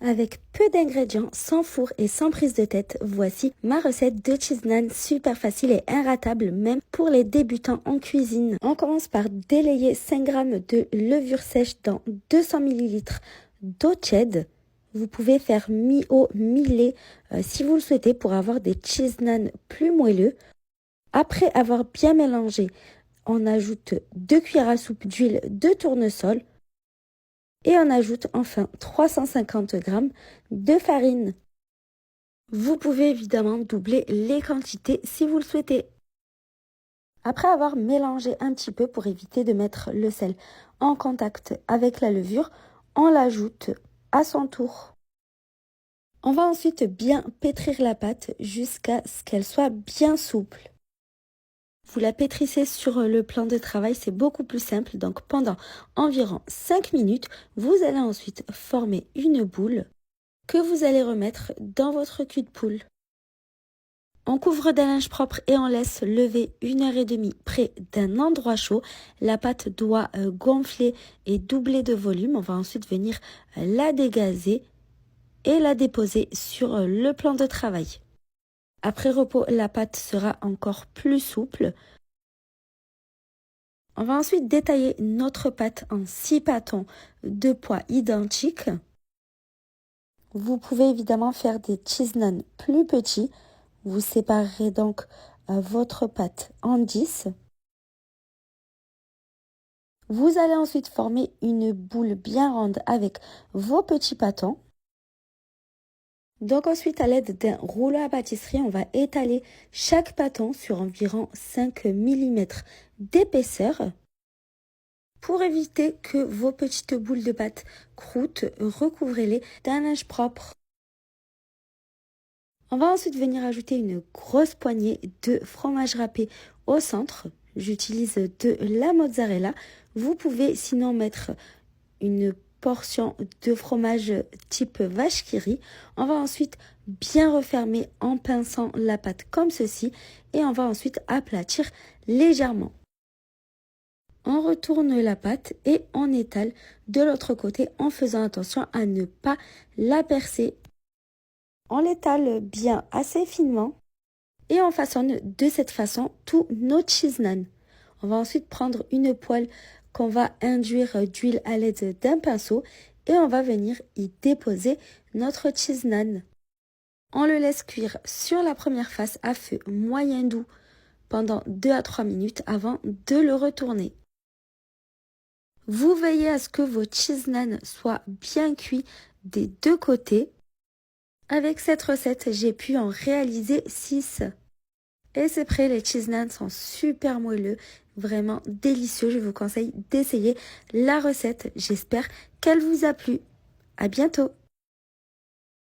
Avec peu d'ingrédients, sans four et sans prise de tête, voici ma recette de cheese naan super facile et inratable même pour les débutants en cuisine. On commence par délayer 5 g de levure sèche dans 200 ml d'eau tiède. Vous pouvez faire mi-eau, mi-lait si vous le souhaitez pour avoir des cheese naan plus moelleux. Après avoir bien mélangé, on ajoute 2 cuillères à soupe d'huile de tournesol. Et on ajoute enfin 350 g de farine. Vous pouvez évidemment doubler les quantités si vous le souhaitez. Après avoir mélangé un petit peu pour éviter de mettre le sel en contact avec la levure, on l'ajoute à son tour. On va ensuite bien pétrir la pâte jusqu'à ce qu'elle soit bien souple. Vous la pétrissez sur le plan de travail, c'est beaucoup plus simple. Donc pendant environ 5 minutes, vous allez ensuite former une boule que vous allez remettre dans votre cul de poule. On couvre d'un linge propre et on laisse lever 1h30 près d'un endroit chaud. La pâte doit gonfler et doubler de volume. On va ensuite venir la dégazer et la déposer sur le plan de travail. Après repos, la pâte sera encore plus souple. On va ensuite détailler notre pâte en 6 pâtons de poids identiques. Vous pouvez évidemment faire des cheese naan plus petits. Vous séparerez donc votre pâte en 10. Vous allez ensuite former une boule bien ronde avec vos petits pâtons. Donc ensuite, à l'aide d'un rouleau à pâtisserie, on va étaler chaque pâton sur environ 5 mm d'épaisseur. Pour éviter que vos petites boules de pâte croûtent, recouvrez-les d'un linge propre. On va ensuite venir ajouter une grosse poignée de fromage râpé au centre. J'utilise de la mozzarella. Vous pouvez sinon mettre une portion de fromage type vache qui rit. On va ensuite bien refermer en pinçant la pâte comme ceci et on va ensuite aplatir légèrement. On retourne la pâte et on étale de l'autre côté en faisant attention à ne pas la percer. On l'étale bien assez finement et on façonne de cette façon tous nos cheese naan. On va ensuite prendre une poêle qu'on va induire d'huile à l'aide d'un pinceau et on va venir y déposer notre cheese naan. On le laisse cuire sur la première face à feu moyen doux pendant 2 à 3 minutes avant de le retourner. Vous veillez à ce que vos cheese naan soient bien cuits des deux côtés. Avec cette recette, j'ai pu en réaliser 6. Et c'est prêt, les cheese naan sont super moelleux, vraiment délicieux. Je vous conseille d'essayer la recette. J'espère qu'elle vous a plu. À bientôt!